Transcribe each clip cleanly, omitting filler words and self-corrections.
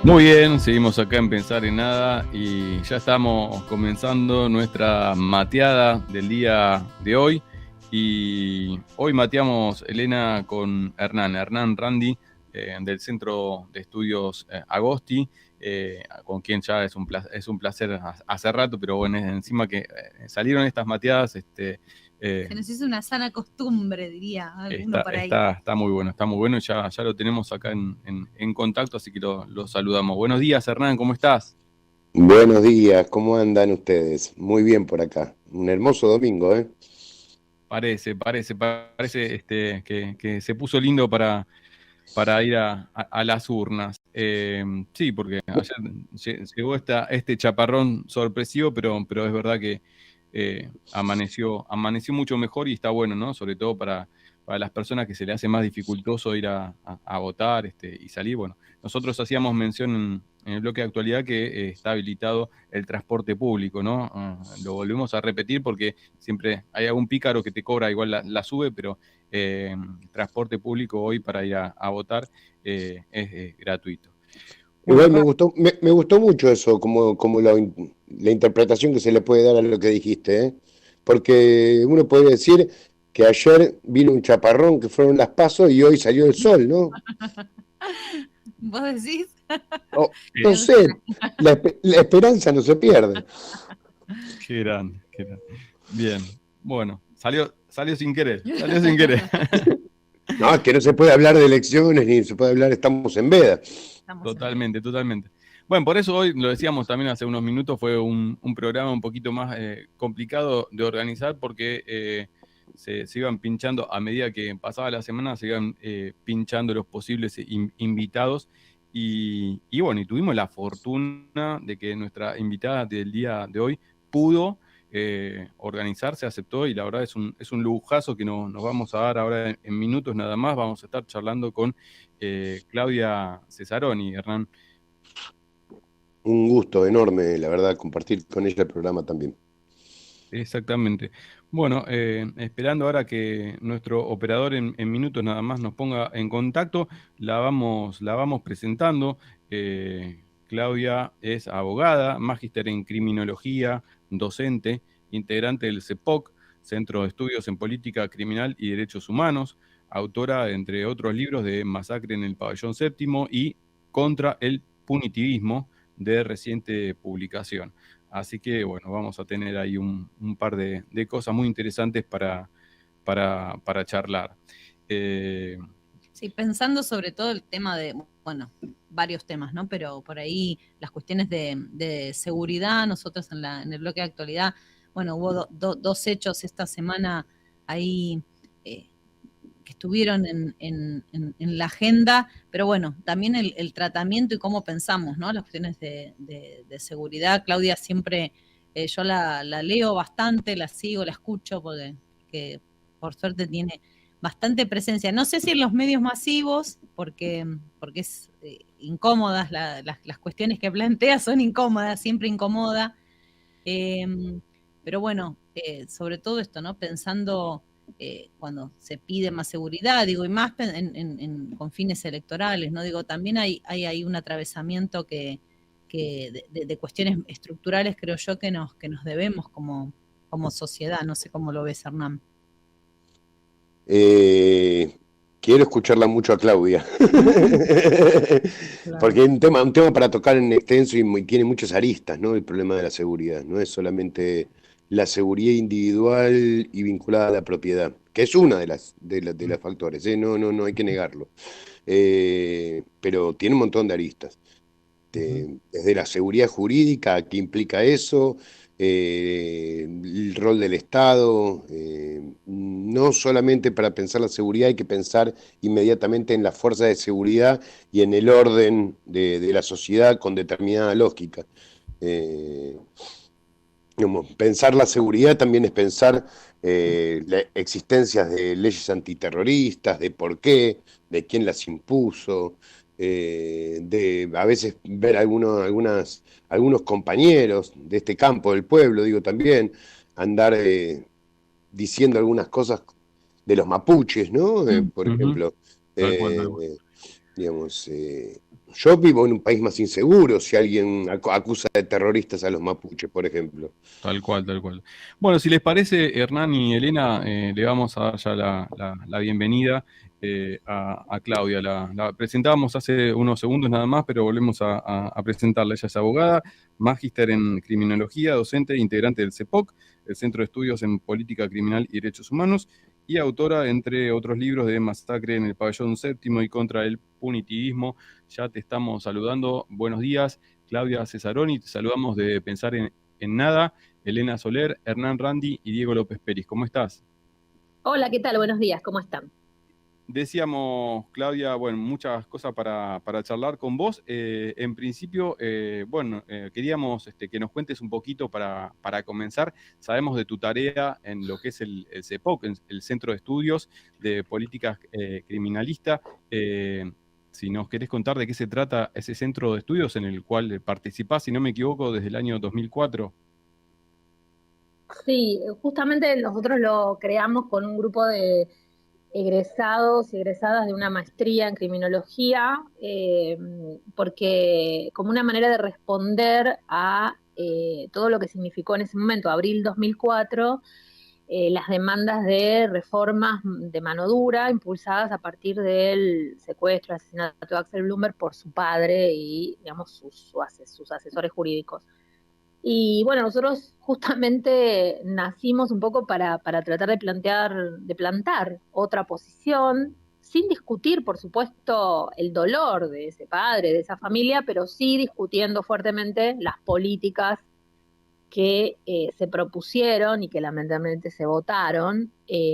Muy bien, seguimos acá en Pensar en Nada y ya estamos comenzando nuestra mateada del día de hoy. Y hoy mateamos, Elena, con Hernán Randi, del Centro de Estudios Agosti, con quien ya es un placer hace rato, pero bueno, encima que salieron estas mateadas, Se nos hizo una sana costumbre, diría alguno por ahí. está muy bueno, ya lo tenemos acá en contacto, así que lo saludamos. Buenos días, Hernán, ¿cómo estás? Buenos días, ¿cómo andan ustedes? Muy bien por acá. Un hermoso domingo, ¿eh? Parece que se puso lindo para ir a las urnas. Sí, porque ayer llegó este chaparrón sorpresivo, pero es verdad que amaneció mucho mejor y está bueno, ¿no? Sobre todo para las personas que se le hace más dificultoso ir a votar y salir. Bueno, nosotros hacíamos mención en el bloque de actualidad que está habilitado el transporte público, ¿no? Lo volvemos a repetir porque siempre hay algún pícaro que te cobra, igual la sube, pero transporte público hoy para ir a votar es gratuito. Bueno, Igual me gustó mucho eso, como la interpretación que se le puede dar a lo que dijiste, ¿eh? Porque uno podría decir que ayer vino un chaparrón que fueron las PASO y hoy salió el sol, ¿no? ¿Vos decís? No sé, la esperanza no se pierde. qué grande, qué grande. Bien, bueno, salió sin querer, salió sin querer. No, es que no se puede hablar de elecciones ni se puede hablar, estamos en veda. Totalmente. Bueno, por eso hoy, lo decíamos también hace unos minutos, fue un programa un poquito más complicado de organizar porque se iban pinchando, a medida que pasaba la semana, se iban pinchando los posibles invitados. Y bueno, y tuvimos la fortuna de que nuestra invitada del día de hoy pudo organizarse, aceptó, y la verdad es un lujazo que nos vamos a dar ahora en minutos nada más. Vamos a estar charlando con Claudia Cesaroni, Hernán. Un gusto enorme, la verdad, compartir con ella el programa también. Exactamente. Bueno, esperando ahora que nuestro operador en minutos nada más nos ponga en contacto, la vamos presentando. Claudia es abogada, magíster en criminología, docente, integrante del CEPOC, Centro de Estudios en Política Criminal y Derechos Humanos, autora, entre otros libros, de Masacre en el Pabellón Séptimo y Contra el Punitivismo, de reciente publicación. Así que bueno, vamos a tener ahí un par de cosas muy interesantes para charlar. Sí, pensando sobre todo el tema de, bueno, varios temas, ¿no? Pero por ahí las cuestiones de seguridad, nosotros en el bloque de actualidad, bueno, hubo dos hechos esta semana ahí eh, que estuvieron en la agenda, pero bueno, también el tratamiento y cómo pensamos, ¿no? Las cuestiones de seguridad. Claudia siempre, yo la leo bastante, la sigo, la escucho, porque que por suerte tiene bastante presencia. No sé si en los medios masivos, porque es incómodas, las cuestiones que plantea son incómodas, siempre incomoda. Eh, pero bueno, sobre todo esto, ¿no? Pensando cuando se pide más seguridad, digo, y más con fines electorales, ¿no? Digo, también hay un atravesamiento de cuestiones estructurales, creo yo, que nos debemos como sociedad. No sé cómo lo ves, Hernán. Eh, Quiero escucharla mucho a Claudia, Claro. porque es un tema para tocar en extenso y tiene muchas aristas, ¿no? El problema de la seguridad, no es solamente la seguridad individual y vinculada a la propiedad, que es una de las factores, ¿eh? No hay que negarlo. Pero tiene un montón de aristas. Desde la seguridad jurídica, ¿qué implica eso? El rol del Estado. No solamente para pensar la seguridad hay que pensar inmediatamente en las fuerzas de seguridad y en el orden de la sociedad con determinada lógica. Eh, Pensar la seguridad también es pensar la existencia de leyes antiterroristas, de por qué, de quién las impuso, de a veces ver algunos compañeros de este campo del pueblo, digo también, andar diciendo algunas cosas de los mapuches, ¿no? Por Ujú, ejemplo. tal cual, tal cual. Eh, Digamos, yo vivo en un país más inseguro si alguien acusa de terroristas a los mapuches, por ejemplo. Tal cual, tal cual. Bueno, si les parece, Hernán y Elena, le vamos a dar ya la bienvenida a Claudia. La presentábamos hace unos segundos nada más, pero volvemos a presentarla. Ella es abogada, magíster en criminología, docente e integrante del CEPOC, el Centro de Estudios en Política Criminal y Derechos Humanos, y autora, entre otros libros, de Masacre en el Pabellón Séptimo y Contra el Punitivismo. Ya te estamos saludando. Buenos días, Claudia Cesaroni. Te saludamos de Pensar en Nada. Elena Soler, Hernán Randi y Diego López Peris. ¿Cómo estás? Hola, ¿qué tal? Buenos días, ¿cómo están? Decíamos, Claudia, bueno, muchas cosas para charlar con vos. En principio, queríamos que nos cuentes un poquito para comenzar. Sabemos de tu tarea en lo que es el CEPOC, el Centro de Estudios de Políticas Criminalista. Si nos querés contar de qué se trata ese centro de estudios en el cual participás, si no me equivoco, desde el año 2004. Sí, justamente nosotros lo creamos con un grupo de egresados y egresadas de una maestría en criminología, porque como una manera de responder a todo lo que significó en ese momento, abril 2004, las demandas de reformas de mano dura impulsadas a partir del secuestro, asesinato de Axel Blumberg por su padre y, digamos, sus asesores jurídicos. Y bueno, nosotros justamente nacimos un poco para tratar de plantar otra posición, sin discutir, por supuesto, el dolor de ese padre, de esa familia, pero sí discutiendo fuertemente las políticas que se propusieron y que lamentablemente se votaron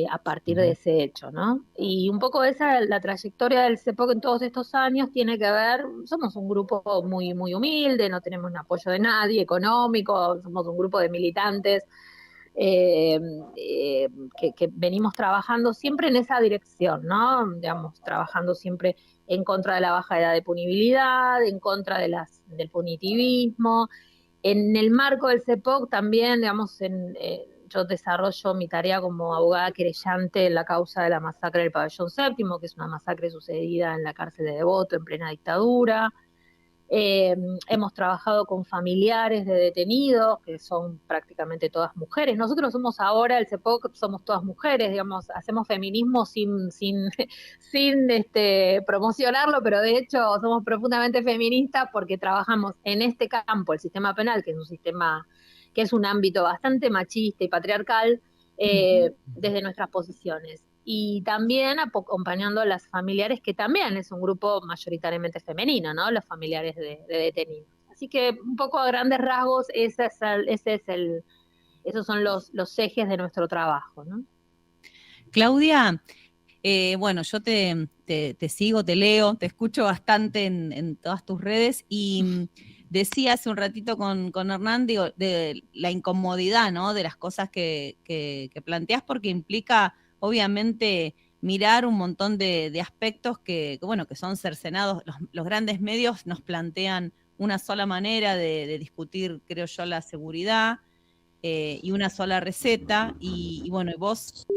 a partir de ese hecho, ¿no? Y un poco esa, la trayectoria del CEPOC en todos estos años tiene que ver, somos un grupo muy, muy humilde, no tenemos un apoyo de nadie económico, somos un grupo de militantes eh, que venimos trabajando siempre en esa dirección, ¿no? Digamos, trabajando siempre en contra de la baja edad de punibilidad, en contra de del punitivismo. En el marco del CEPOC también, digamos, yo desarrollo mi tarea como abogada querellante en la causa de la masacre del Pabellón Séptimo, que es una masacre sucedida en la cárcel de Devoto en plena dictadura. Hemos trabajado con familiares de detenidos, que son prácticamente todas mujeres. Nosotros somos ahora, el CEPOC, somos todas mujeres, digamos, hacemos feminismo sin promocionarlo, pero de hecho somos profundamente feministas porque trabajamos en este campo, el sistema penal, que es un sistema, que es un ámbito bastante machista y patriarcal, desde nuestras posiciones. Y también acompañando a las familiares, que también es un grupo mayoritariamente femenino, ¿no? Los familiares de detenidos. Así que un poco a grandes rasgos, esos son los ejes de nuestro trabajo, ¿no? Claudia, bueno, yo te sigo, te leo, te escucho bastante en todas tus redes y decía hace un ratito con Hernán, digo, de la incomodidad, ¿no? De las cosas que planteás, porque implica, obviamente, mirar un montón de aspectos que son cercenados. Los grandes medios nos plantean una sola manera de discutir, creo yo, la seguridad y una sola receta, y bueno, vos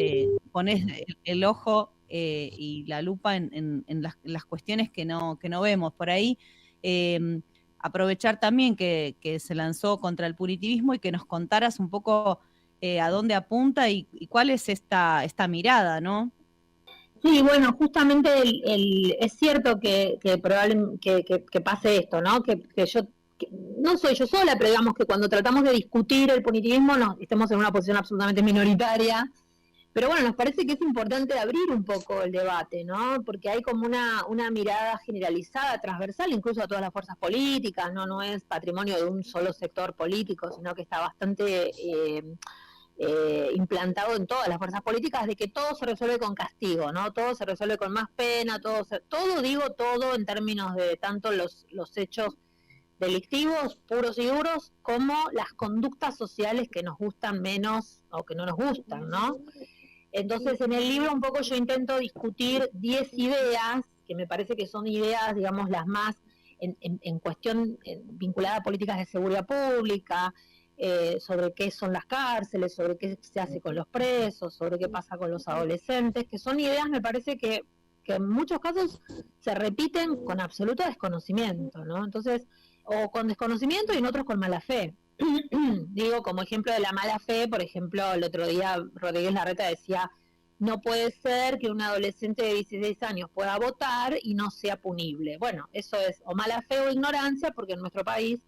ponés el ojo y la lupa en las cuestiones que no vemos por ahí. Aprovechar también que se lanzó contra el punitivismo y que nos contaras un poco a dónde apunta y cuál es esta mirada, ¿no? Sí, bueno, justamente es cierto que probablemente que pase esto, ¿no? Que no soy yo sola, pero digamos que cuando tratamos de discutir el punitivismo estemos en una posición absolutamente minoritaria. Pero bueno, nos parece que es importante abrir un poco el debate, ¿no? Porque hay como una mirada generalizada, transversal, incluso a todas las fuerzas políticas, no es patrimonio de un solo sector político, sino que está bastante implantado en todas las fuerzas políticas, de que todo se resuelve con castigo, ¿no? Todo se resuelve con más pena, todo en términos de tanto los hechos delictivos puros y duros como las conductas sociales que nos gustan menos o que no nos gustan, ¿no? Entonces, en el libro un poco yo intento discutir 10 ideas, que me parece que son ideas, digamos, las más en cuestión vinculada a políticas de seguridad pública, sobre qué son las cárceles, sobre qué se hace con los presos, sobre qué pasa con los adolescentes, que son ideas, me parece que que en muchos casos se repiten con absoluto desconocimiento, ¿no? Entonces, o con desconocimiento y en otros con mala fe. Digo, como ejemplo de la mala fe, por ejemplo, el otro día Rodríguez Larreta decía, no puede ser que un adolescente de 16 años pueda votar y no sea punible. Bueno, eso es o mala fe o ignorancia, porque en nuestro país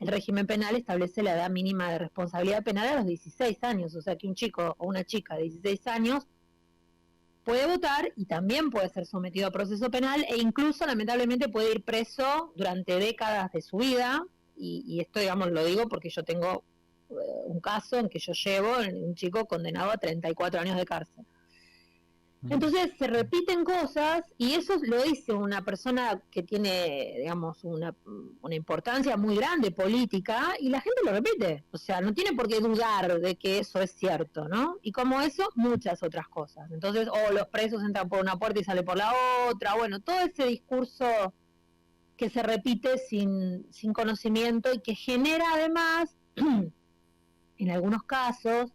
el régimen penal establece la edad mínima de responsabilidad penal a los 16 años, o sea que un chico o una chica de 16 años puede votar y también puede ser sometido a proceso penal e incluso lamentablemente puede ir preso durante décadas de su vida, y esto digamos lo digo porque yo tengo un caso en que yo llevo un chico condenado a 34 años de cárcel. Entonces se repiten cosas y eso lo dice una persona que tiene, digamos, una importancia muy grande política y la gente lo repite. O sea, no tiene por qué dudar de que eso es cierto, ¿no? Y como eso, muchas otras cosas. Entonces, los presos entran por una puerta y salen por la otra. Bueno, todo ese discurso que se repite sin conocimiento y que genera además, en algunos casos,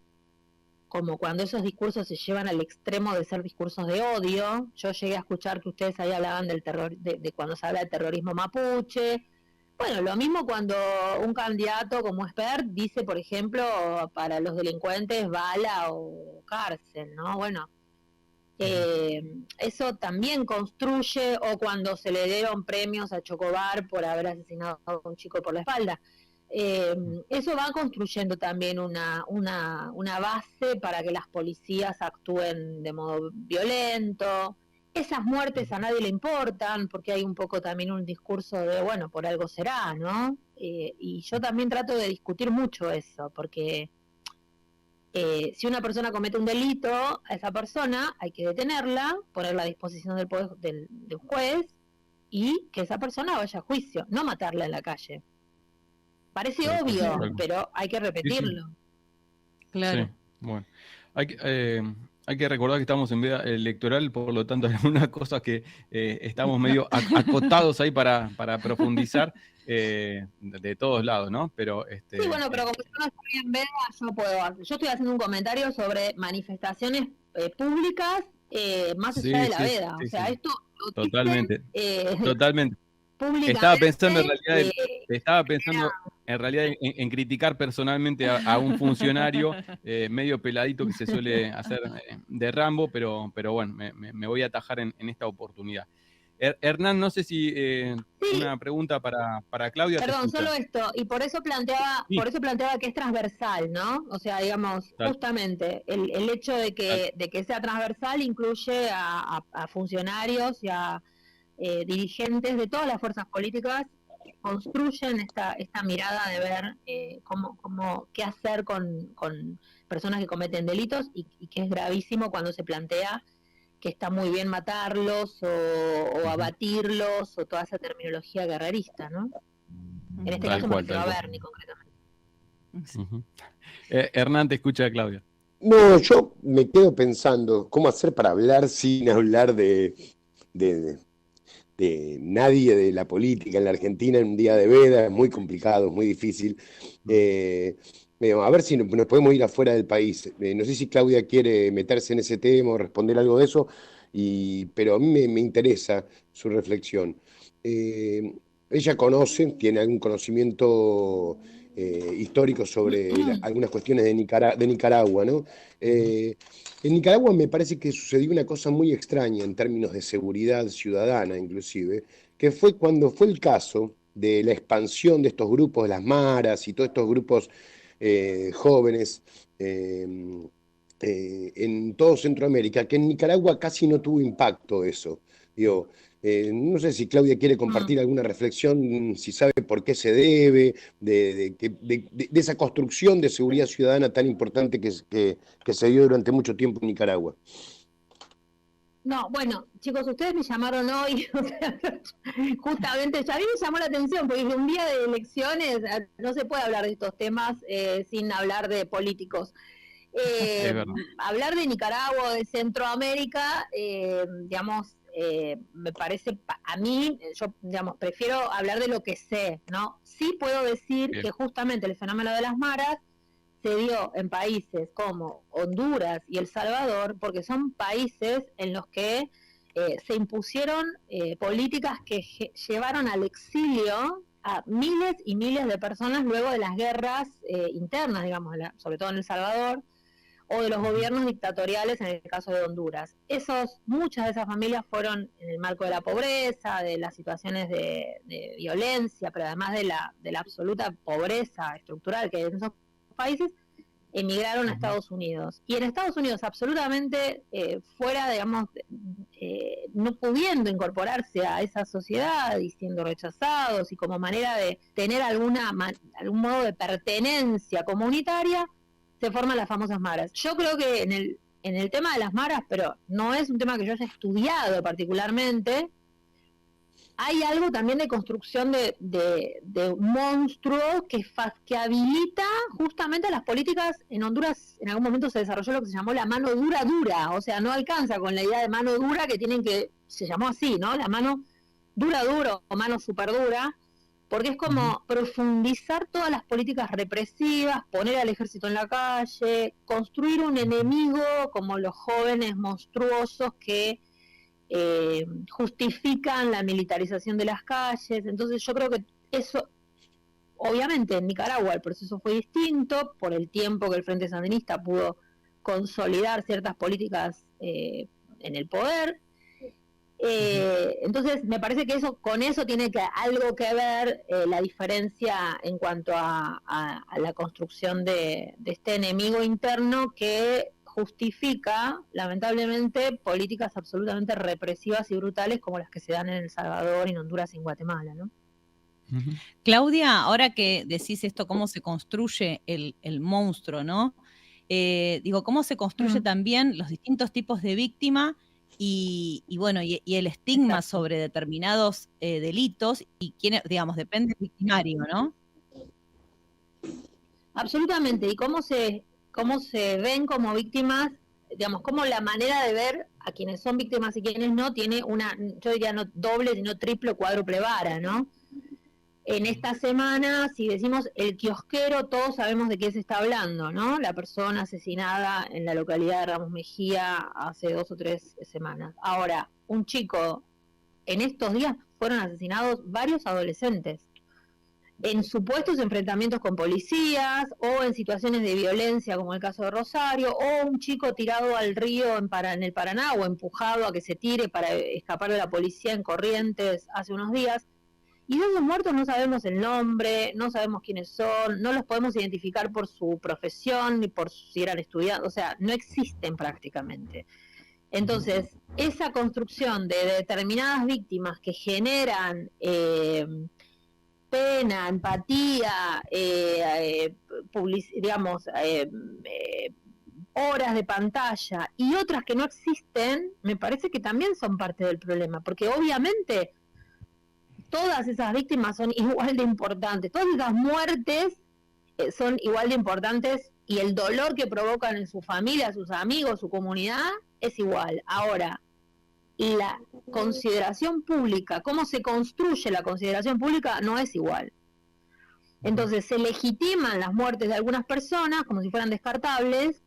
como cuando esos discursos se llevan al extremo de ser discursos de odio. Yo llegué a escuchar que ustedes ahí hablaban del terror, de cuando se habla del terrorismo mapuche. Bueno, lo mismo cuando un candidato como Espert dice, por ejemplo, para los delincuentes bala o cárcel, ¿no? Bueno, eso también construye, o cuando se le dieron premios a Chocobar por haber asesinado a un chico por la espalda. Eso va construyendo también una base para que las policías actúen de modo violento. Esas muertes a nadie le importan, porque hay un poco también un discurso de, bueno, por algo será, ¿no? Y yo también trato de discutir mucho eso, porque si una persona comete un delito, a esa persona hay que detenerla, ponerla a disposición del juez, y que esa persona vaya a juicio, no matarla en la calle. Parece obvio, pero hay que repetirlo. Sí. Claro. Sí, bueno. Hay que recordar que estamos en veda electoral, por lo tanto hay algunas cosas que estamos medio acotados ahí para profundizar de todos lados, ¿no? Pero sí, bueno, pero como yo no estoy en veda, yo estoy haciendo un comentario sobre manifestaciones públicas más allá de la veda. O sea, esto lo totalmente, dicen, totalmente. Estaba pensando en realidad en criticar personalmente a un funcionario medio peladito que se suele hacer de Rambo, pero bueno, me voy a atajar en esta oportunidad. Hernán, no sé si una pregunta para Claudia. Perdón, solo esto, y por eso planteaba que es transversal, ¿no? O sea, digamos, justamente el hecho de que sea transversal incluye a funcionarios y a dirigentes de todas las fuerzas políticas que construyen esta mirada de ver cómo qué hacer con personas que cometen delitos y que es gravísimo cuando se plantea que está muy bien matarlos o abatirlos o toda esa terminología guerrerista, ¿no? En este caso me refiero a Bernie concretamente. Hernán, te escucha Claudia. No, yo me quedo pensando cómo hacer para hablar sin hablar de nadie de la política en la Argentina en un día de veda. Es muy complicado, es muy difícil. A ver si nos podemos ir afuera del país. No sé si Claudia quiere meterse en ese tema o responder algo de eso, pero a mí me interesa su reflexión. Ella tiene algún conocimiento histórico sobre algunas cuestiones de Nicaragua, ¿no? En Nicaragua me parece que sucedió una cosa muy extraña en términos de seguridad ciudadana, inclusive, que fue cuando fue el caso de la expansión de estos grupos, de las maras y todos estos grupos jóvenes en todo Centroamérica, que en Nicaragua casi no tuvo impacto eso. Digo, no sé si Claudia quiere compartir alguna reflexión, si sabe por qué se debe, de esa construcción de seguridad ciudadana tan importante que se dio durante mucho tiempo en Nicaragua. No, bueno, chicos, ustedes me llamaron hoy, o sea, justamente, ya a mí me llamó la atención, porque un día de elecciones no se puede hablar de estos temas sin hablar de políticos. Hablar de Nicaragua, de Centroamérica, digamos, me parece, a mí, yo, digamos, prefiero hablar de lo que sé, ¿no? Sí puedo decir que justamente el fenómeno de las maras se dio en países como Honduras y El Salvador, porque son países en los que se impusieron políticas que llevaron al exilio a miles y miles de personas luego de las guerras internas, digamos, sobre todo en El Salvador, o de los gobiernos dictatoriales en el caso de Honduras. Muchas de esas familias fueron en el marco de la pobreza, de las situaciones de violencia, pero además de la absoluta pobreza estructural que hay en esos países, emigraron a Estados Unidos. Y en Estados Unidos absolutamente fuera, digamos, no pudiendo incorporarse a esa sociedad y siendo rechazados y como manera de tener algún modo de pertenencia comunitaria, se forman las famosas maras. Yo creo que en el tema de las maras, pero no es un tema que yo haya estudiado particularmente, hay algo también de construcción de monstruos que habilita justamente las políticas. En Honduras en algún momento se desarrolló lo que se llamó la mano dura, o sea, no alcanza con la idea de mano dura que se llamó así, ¿no? La mano dura o mano super dura, porque es como profundizar todas las políticas represivas, poner al ejército en la calle, construir un enemigo como los jóvenes monstruosos que justifican la militarización de las calles. Entonces yo creo que eso, obviamente en Nicaragua el proceso fue distinto, por el tiempo que el Frente Sandinista pudo consolidar ciertas políticas en el poder. Entonces me parece que con eso tiene algo que ver la diferencia en cuanto a la construcción de este enemigo interno que justifica, lamentablemente, políticas absolutamente represivas y brutales como las que se dan en El Salvador, en Honduras y en Guatemala, ¿no? Claudia, ahora que decís esto, cómo se construye el monstruo, ¿no? Cómo se construye también los distintos tipos de víctima y el estigma sobre determinados delitos y quiénes, digamos, depende del victimario, ¿no? Absolutamente, y cómo se ven como víctimas, digamos, cómo la manera de ver a quienes son víctimas y quienes no tiene yo diría no doble, sino triple o cuádruple vara, ¿no? En esta semana, si decimos el kiosquero, todos sabemos de qué se está hablando, ¿no? La persona asesinada en la localidad de Ramos Mejía hace 2 o 3 semanas. Ahora, un chico, en estos días fueron asesinados varios adolescentes en supuestos enfrentamientos con policías o en situaciones de violencia como el caso de Rosario, o un chico tirado al río en el Paraná o empujado a que se tire para escapar de la policía en Corrientes hace unos días. Y de esos muertos no sabemos el nombre, no sabemos quiénes son, no los podemos identificar por su profesión ni por si eran estudiantes, o sea, no existen prácticamente. Entonces, esa construcción de determinadas víctimas que generan pena, empatía, horas de pantalla y otras que no existen, me parece que también son parte del problema, porque obviamente todas esas víctimas son igual de importantes, todas esas muertes son igual de importantes y el dolor que provocan en su familia, sus amigos, su comunidad, es igual. Ahora, la consideración pública, cómo se construye la consideración pública, no es igual. Entonces se legitiman las muertes de algunas personas como si fueran descartables,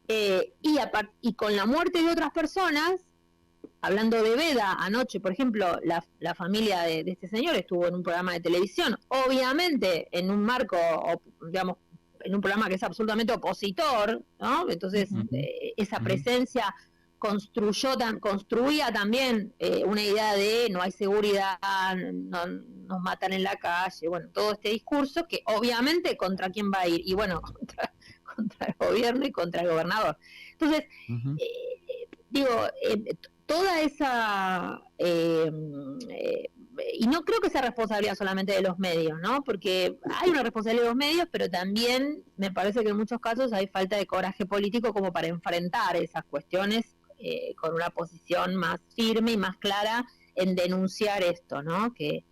y con la muerte de otras personas, hablando de Veda, anoche, por ejemplo, la familia de este señor estuvo en un programa de televisión, obviamente en un marco, digamos, en un programa que es absolutamente opositor, ¿no? Entonces, esa presencia construía también una idea de no hay seguridad, nos matan en la calle, bueno, todo este discurso que obviamente contra quién va a ir, y bueno, contra el gobierno y contra el gobernador. Entonces, toda esa y no creo que sea responsabilidad solamente de los medios, ¿no? Porque hay una responsabilidad de los medios, pero también me parece que en muchos casos hay falta de coraje político como para enfrentar esas cuestiones con una posición más firme y más clara en denunciar esto, ¿no? Que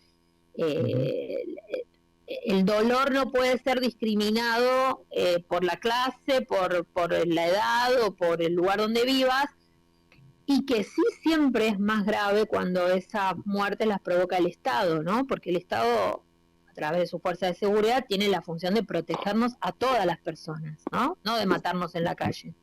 el dolor no puede ser discriminado por la clase, por la edad o por el lugar donde vivas, y que sí siempre es más grave cuando esas muertes las provoca el Estado, ¿no? Porque el Estado, a través de su fuerza de seguridad, tiene la función de protegernos a todas las personas, ¿no? No de matarnos en la calle.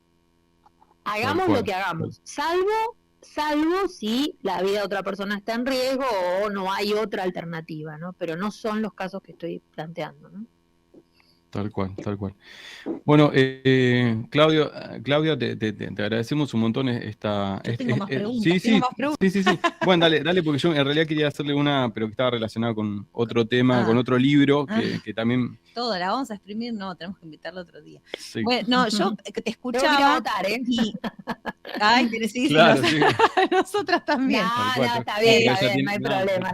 Hagamos lo que hagamos, salvo salvo si la vida de otra persona está en riesgo o no hay otra alternativa, ¿no? Pero no son los casos que estoy planteando, ¿no? Tal cual, tal cual. Bueno, Claudia, te agradecemos un montón Yo tengo más preguntas. sí, Tengo sí, más preguntas. sí. Bueno, dale, porque yo en realidad quería hacerle una, pero que estaba relacionada con otro tema, con otro libro, que también... Toda la vamos a exprimir, no, tenemos que invitarla otro día. Sí. Bueno, no, yo te escuchaba. Tengo que ir a votar, ¿eh? Y, ay, sí, Claro, sí. nosotras también. No, está bien, no hay problema.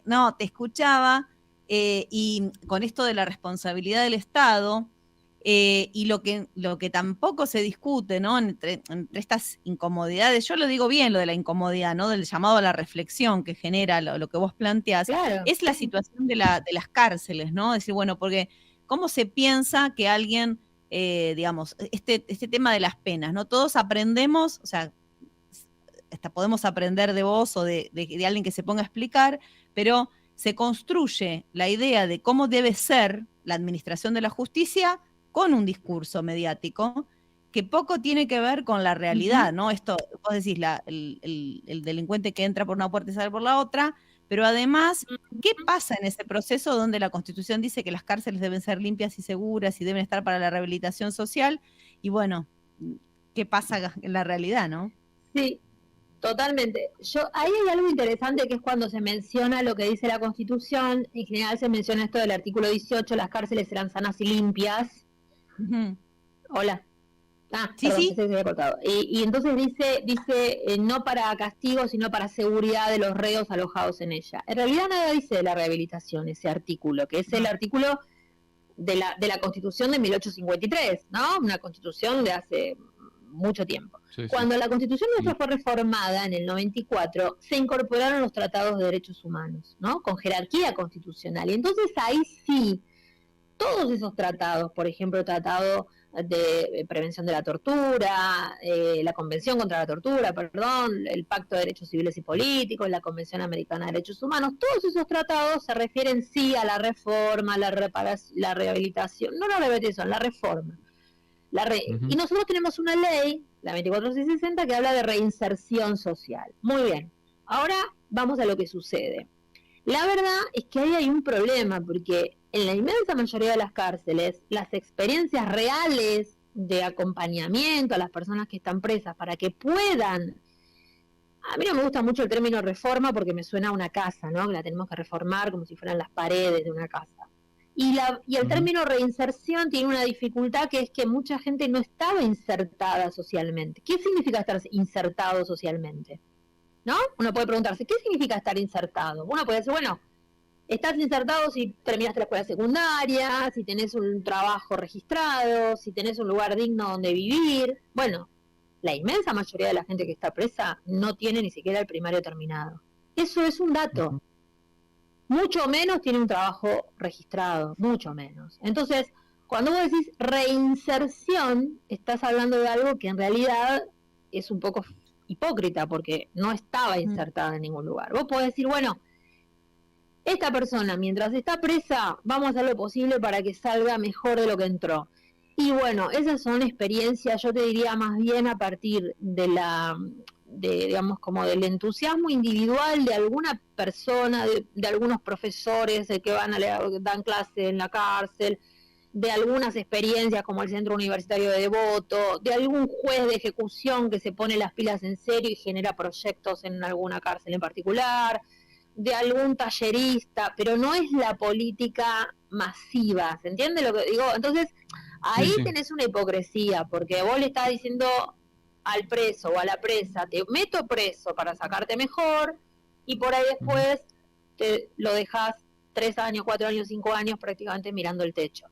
No, te escuchaba, y con esto de la responsabilidad del Estado, y lo que tampoco se discute, ¿no? Entre estas incomodidades, yo lo digo bien, lo de la incomodidad, ¿no? Del llamado a la reflexión que genera lo que vos planteás, claro. Es la situación de las cárceles, ¿no? Es decir, bueno, porque ¿cómo se piensa que alguien, digamos, este tema de las penas, ¿no? Todos aprendemos, o sea, hasta podemos aprender de vos o de alguien que se ponga a explicar, pero se construye la idea de cómo debe ser la administración de la justicia con un discurso mediático que poco tiene que ver con la realidad, ¿no? Esto, vos decís, el delincuente que entra por una puerta y sale por la otra, pero además, ¿qué pasa en ese proceso donde la Constitución dice que las cárceles deben ser limpias y seguras y deben estar para la rehabilitación social? Y bueno, ¿qué pasa en la realidad, no? Sí. Totalmente. Ahí hay algo interesante que es cuando se menciona lo que dice la Constitución. En general se menciona esto del artículo 18, las cárceles serán sanas y limpias. Hola. Sí, perdón, sí. Pensé que se había cortado. Y entonces dice no para castigo, sino para seguridad de los reos alojados en ella. En realidad nada dice de la rehabilitación ese artículo, que es el artículo de la Constitución de 1853, ¿no? Una Constitución de hace mucho tiempo. Sí, Cuando la Constitución nuestra fue reformada en el 94, se incorporaron los tratados de derechos humanos, ¿no? Con jerarquía constitucional. Y entonces ahí sí, todos esos tratados, por ejemplo, el Tratado de Prevención de la Tortura, la Convención contra la Tortura, perdón, el Pacto de Derechos Civiles y Políticos, la Convención Americana de Derechos Humanos, todos esos tratados se refieren sí a la reforma, la rehabilitación, no la rehabilitación, la reforma. Y nosotros tenemos una ley, la 24660, que habla de reinserción social. Muy bien. Ahora vamos a lo que sucede. La verdad es que ahí hay un problema, porque en la inmensa mayoría de las cárceles, las experiencias reales de acompañamiento a las personas que están presas para que puedan... A mí no me gusta mucho el término reforma porque me suena a una casa, ¿no? Que la tenemos que reformar como si fueran las paredes de una casa. Y el término reinserción tiene una dificultad, que es que mucha gente no estaba insertada socialmente. ¿Qué significa estar insertado socialmente? ¿No? Uno puede preguntarse, ¿qué significa estar insertado? Uno puede decir, bueno, estás insertado si terminaste la escuela secundaria, si tenés un trabajo registrado, si tenés un lugar digno donde vivir. Bueno, la inmensa mayoría de la gente que está presa no tiene ni siquiera el primario terminado. Eso es un dato. Mucho menos tiene un trabajo registrado, mucho menos. Entonces, cuando vos decís reinserción, estás hablando de algo que en realidad es un poco hipócrita, porque no estaba insertada en ningún lugar. Vos podés decir, bueno, esta persona mientras está presa, vamos a hacer lo posible para que salga mejor de lo que entró. Y bueno, esas son experiencias, yo te diría más bien a partir digamos, como del entusiasmo individual de alguna persona, de algunos profesores que dan clase en la cárcel, de algunas experiencias como el Centro Universitario de Devoto, de algún juez de ejecución que se pone las pilas en serio y genera proyectos en alguna cárcel en particular, de algún tallerista, pero no es la política masiva, ¿se entiende lo que digo? Entonces, ahí tenés una hipocresía, porque vos le estás diciendo al preso o a la presa, te meto preso para sacarte mejor, y por ahí después te lo dejas 3 años, 4 años, 5 años prácticamente mirando el techo.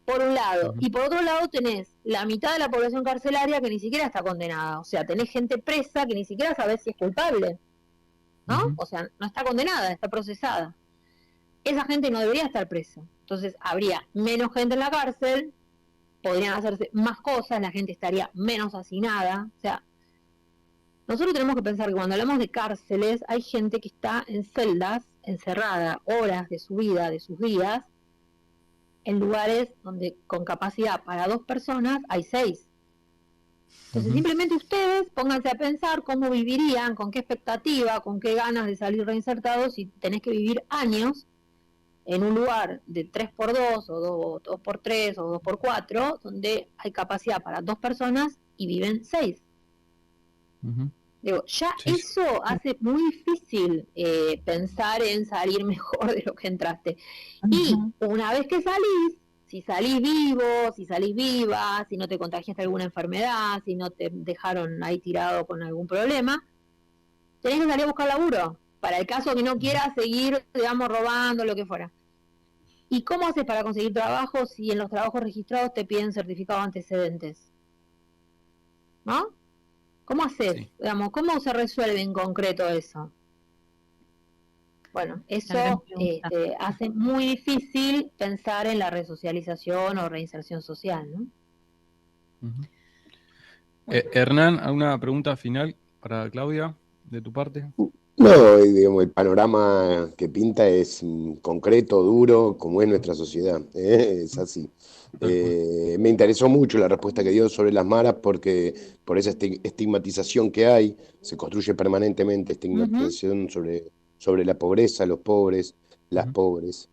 Por un lado. Y por otro lado tenés la mitad de la población carcelaria que ni siquiera está condenada. O sea, tenés gente presa que ni siquiera sabés si es culpable, ¿no? O sea, no está condenada, está procesada. Esa gente no debería estar presa. Entonces habría menos gente en la cárcel, podrían hacerse más cosas, la gente estaría menos hacinada. O sea, nosotros tenemos que pensar que cuando hablamos de cárceles, hay gente que está en celdas, encerrada, horas de su vida, de sus días, en lugares donde con capacidad para 2 personas hay 6. Entonces, simplemente ustedes pónganse a pensar cómo vivirían, con qué expectativa, con qué ganas de salir reinsertados si tenés que vivir años en un lugar de 3x2 o 2x3 o 2x4, donde hay capacidad para 2 personas y viven 6. Digo, ya sí, eso hace muy difícil pensar en salir mejor de lo que entraste. Y una vez que salís, si salís vivo, si salís viva, si no te contagiaste alguna enfermedad, si no te dejaron ahí tirado con algún problema, tenés que salir a buscar laburo, para el caso que no quieras seguir, digamos, robando, lo que fuera. ¿Y cómo haces para conseguir trabajo si en los trabajos registrados te piden certificado de antecedentes? ¿No? ¿Cómo haces? Sí. Digamos, ¿cómo se resuelve en concreto eso? Bueno, eso hace muy difícil pensar en la resocialización o reinserción social, ¿no? Hernán, ¿alguna pregunta final para Claudia, de tu parte? No, digamos, el panorama que pinta es concreto, duro, como es nuestra sociedad, es así. Me interesó mucho la respuesta que dio sobre las maras porque por esa estigmatización que hay, se construye permanentemente estigmatización sobre la pobreza, los pobres, las pobres.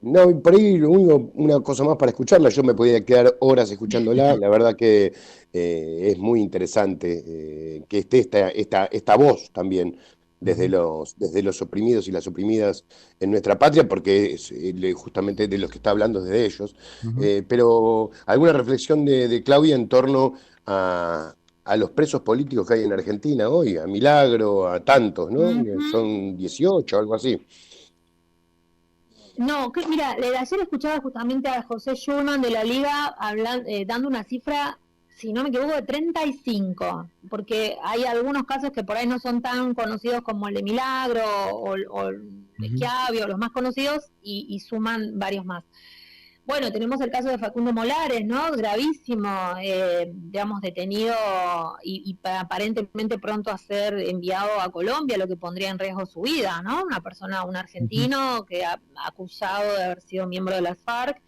No, y por ahí una cosa más para escucharla, yo me podía quedar horas escuchándola, la verdad que es muy interesante que esté esta voz también desde los oprimidos y las oprimidas en nuestra patria, porque es justamente de los que está hablando desde ellos. Pero alguna reflexión de Claudia en torno a los presos políticos que hay en Argentina hoy, a Milagro, a tantos, ¿no? Son 18, algo así. No, mira, ayer escuchaba justamente a José Schulman de la Liga dando una cifra, si no me equivoco, de 35, porque hay algunos casos que por ahí no son tan conocidos como el de Milagro o el Schiavi o los más conocidos y suman varios más. Bueno, tenemos el caso de Facundo Molares, ¿no? Gravísimo, digamos, detenido y aparentemente pronto a ser enviado a Colombia, lo que pondría en riesgo su vida, ¿no? Un argentino que ha acusado de haber sido miembro de las FARC,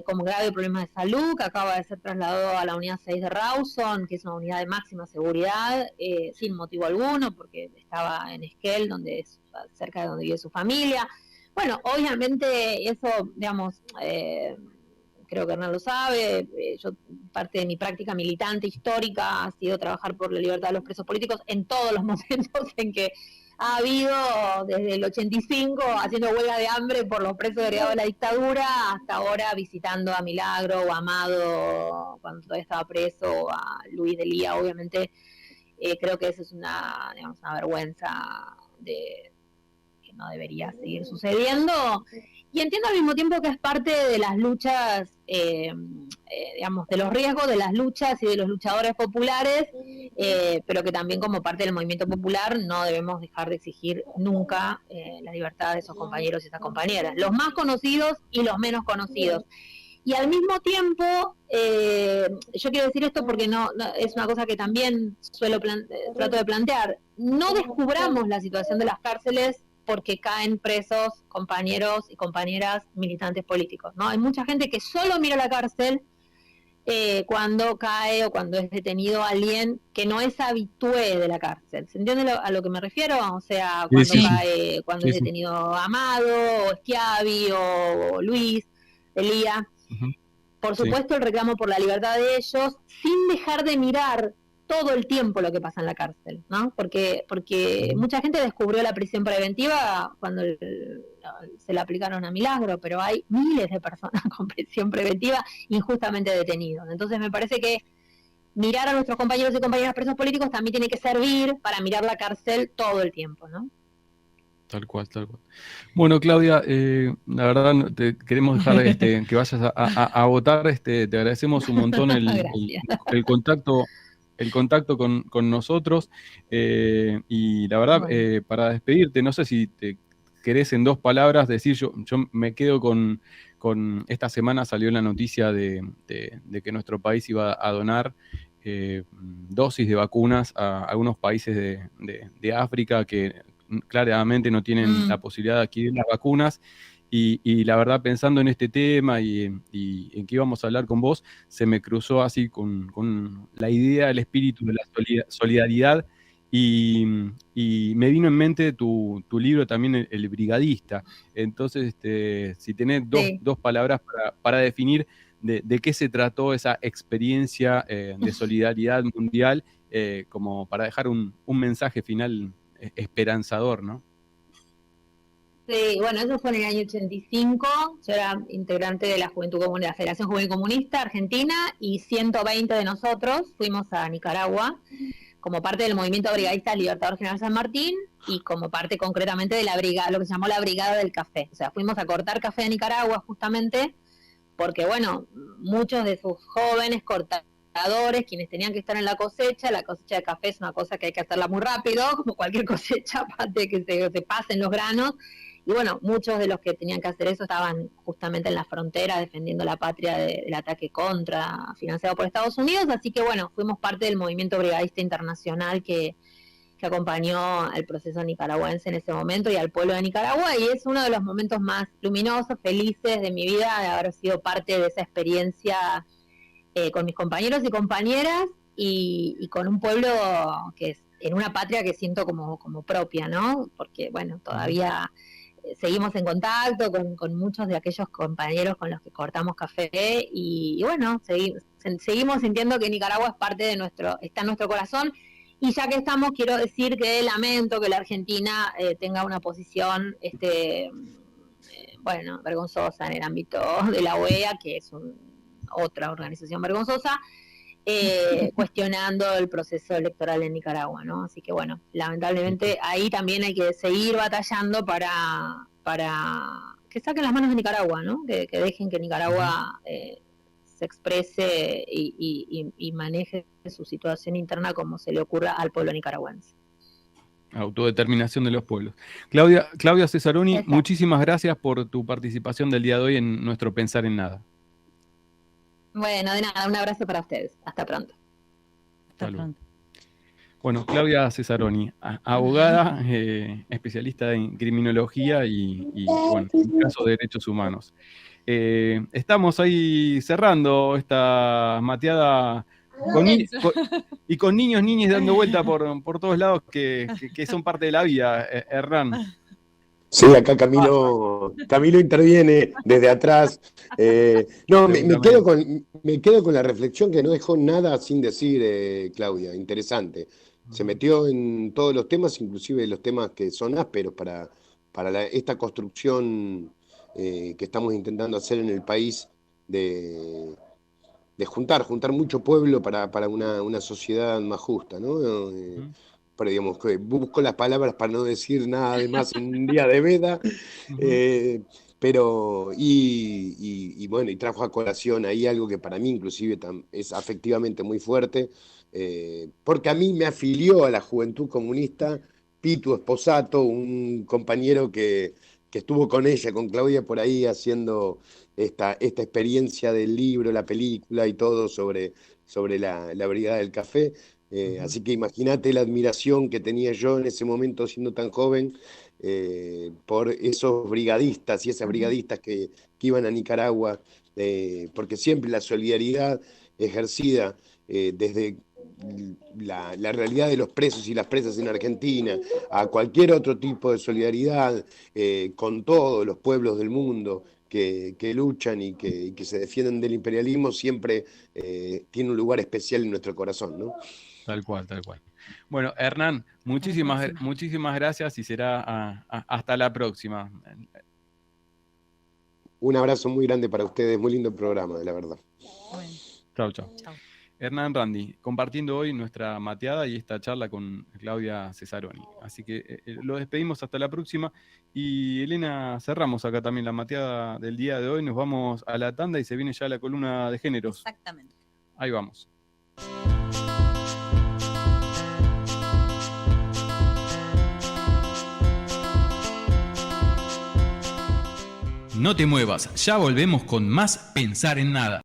con grave problemas de salud, que acaba de ser trasladado a la unidad 6 de Rawson, que es una unidad de máxima seguridad, sin motivo alguno, porque estaba en Esquel, cerca de donde vive su familia. Bueno, obviamente eso, digamos, creo que Hernán lo sabe, yo parte de mi práctica militante histórica ha sido trabajar por la libertad de los presos políticos en todos los momentos en que ha habido, desde el 85, haciendo huelga de hambre por los presos heredados de la dictadura, hasta ahora visitando a Milagro o a Amado cuando todavía estaba preso, o a Luis de Lía, obviamente. Creo que eso es una vergüenza que no debería seguir sucediendo, y entiendo al mismo tiempo que es parte de las luchas, digamos, de los riesgos de las luchas y de los luchadores populares, pero que también como parte del movimiento popular no debemos dejar de exigir nunca la libertad de esos compañeros y esas compañeras, los más conocidos y los menos conocidos. Y al mismo tiempo, yo quiero decir esto porque no es una cosa que también trato de plantear, no descubramos la situación de las cárceles porque caen presos compañeros y compañeras militantes políticos, ¿no? Hay mucha gente que solo mira la cárcel cuando cae o cuando es detenido alguien que no es habitué de la cárcel. ¿Se entiende a lo que me refiero? O sea, cuando es detenido Amado, o Schiavi, o Luis, Elía. Por supuesto, el reclamo por la libertad de ellos, sin dejar de mirar todo el tiempo lo que pasa en la cárcel, ¿no? Porque mucha gente descubrió la prisión preventiva cuando se la aplicaron a Milagro, pero hay miles de personas con prisión preventiva injustamente detenidos. Entonces me parece que mirar a nuestros compañeros y compañeras presos políticos también tiene que servir para mirar la cárcel todo el tiempo, ¿no? Tal cual. Bueno, Claudia, la verdad te queremos dejar que vayas a votar. Te agradecemos un montón el contacto con nosotros. Y la verdad, bueno, para despedirte, no sé si te querés en 2 palabras decir, yo me quedo con esta semana salió la noticia de que nuestro país iba a donar dosis de vacunas a algunos países de África que claramente no tienen la posibilidad de adquirir las vacunas, y la verdad, pensando en este tema y en que íbamos a hablar con vos, se me cruzó así con la idea, el espíritu de la solidaridad, y me vino en mente tu libro también, El Brigadista. Entonces, si tenés dos palabras para definir de qué se trató esa experiencia de solidaridad mundial, como para dejar un mensaje final esperanzador, ¿no? Sí, bueno, eso fue en el año 85, yo era integrante de la de la Federación Juvenil Comunista Argentina, y 120 de nosotros fuimos a Nicaragua como parte del movimiento brigadista Libertador General San Martín, y como parte concretamente de la brigada, lo que se llamó la Brigada del Café. O sea, fuimos a cortar café a Nicaragua justamente porque, bueno, muchos de sus jóvenes cortadores, quienes tenían que estar en la cosecha de café es una cosa que hay que hacerla muy rápido, como cualquier cosecha, aparte de que se pasen los granos. Y bueno, muchos de los que tenían que hacer eso estaban justamente en la frontera defendiendo la patria del ataque financiado por Estados Unidos. Así que bueno, fuimos parte del movimiento brigadista internacional que acompañó al proceso nicaragüense en ese momento y al pueblo de Nicaragua, y es uno de los momentos más luminosos, felices de mi vida, de haber sido parte de esa experiencia con mis compañeros y compañeras, y con un pueblo que es en una patria que siento como propia, ¿no? Porque bueno, todavía seguimos en contacto con muchos de aquellos compañeros con los que cortamos café, y bueno, seguimos sintiendo que Nicaragua es parte de está en nuestro corazón. Y ya que estamos, quiero decir que lamento que la Argentina tenga una posición vergonzosa en el ámbito de la OEA, que es otra organización vergonzosa, cuestionando el proceso electoral en Nicaragua, ¿no? Así que bueno, lamentablemente ahí también hay que seguir batallando para que saquen las manos de Nicaragua, ¿no? Que dejen que Nicaragua se exprese y maneje su situación interna como se le ocurra al pueblo nicaragüense. Autodeterminación de los pueblos. Claudia Cesaroni, Exacto. Muchísimas gracias por tu participación del día de hoy en nuestro Pensar en Nada. Bueno, de nada, un abrazo para ustedes. Hasta pronto. Hasta pronto. Bueno, Claudia Cesaroni, abogada, especialista en criminología y bueno, en caso de derechos humanos. Estamos ahí cerrando esta mateada con niños, niñas dando vuelta por todos lados que son parte de la vida, Hernán. Sí, acá Camilo interviene desde atrás. Me quedo con la reflexión que no dejó nada sin decir, Claudia, interesante. Se metió en todos los temas, inclusive los temas que son ásperos para esta construcción que estamos intentando hacer en el país de juntar mucho pueblo para una sociedad más justa, ¿no? Pero digamos que busco las palabras para no decir nada de más en un día de veda, pero bueno, y trajo a colación ahí algo que para mí inclusive es afectivamente muy fuerte, porque a mí me afilió a la Juventud Comunista Pitu Esposato, un compañero que estuvo con ella, con Claudia, por ahí haciendo esta experiencia del libro, la película y todo sobre la Brigada del Café. Así que imagínate la admiración que tenía yo en ese momento, siendo tan joven, por esos brigadistas y esas brigadistas que iban a Nicaragua, porque siempre la solidaridad ejercida desde la realidad de los presos y las presas en Argentina, a cualquier otro tipo de solidaridad con todos los pueblos del mundo que luchan y que se defienden del imperialismo, siempre tiene un lugar especial en nuestro corazón, ¿no? Tal cual. Bueno, Hernán, muchísimas gracias y será hasta la próxima. Un abrazo muy grande para ustedes, muy lindo programa, la verdad. Bueno. Chau. Hernán Randi, compartiendo hoy nuestra mateada y esta charla con Claudia Cesaroni. Así que lo despedimos hasta la próxima. Y Elena, cerramos acá también la mateada del día de hoy. Nos vamos a la tanda y se viene ya la columna de géneros. Exactamente. Ahí vamos. No te muevas, ya volvemos con más Pensar en Nada.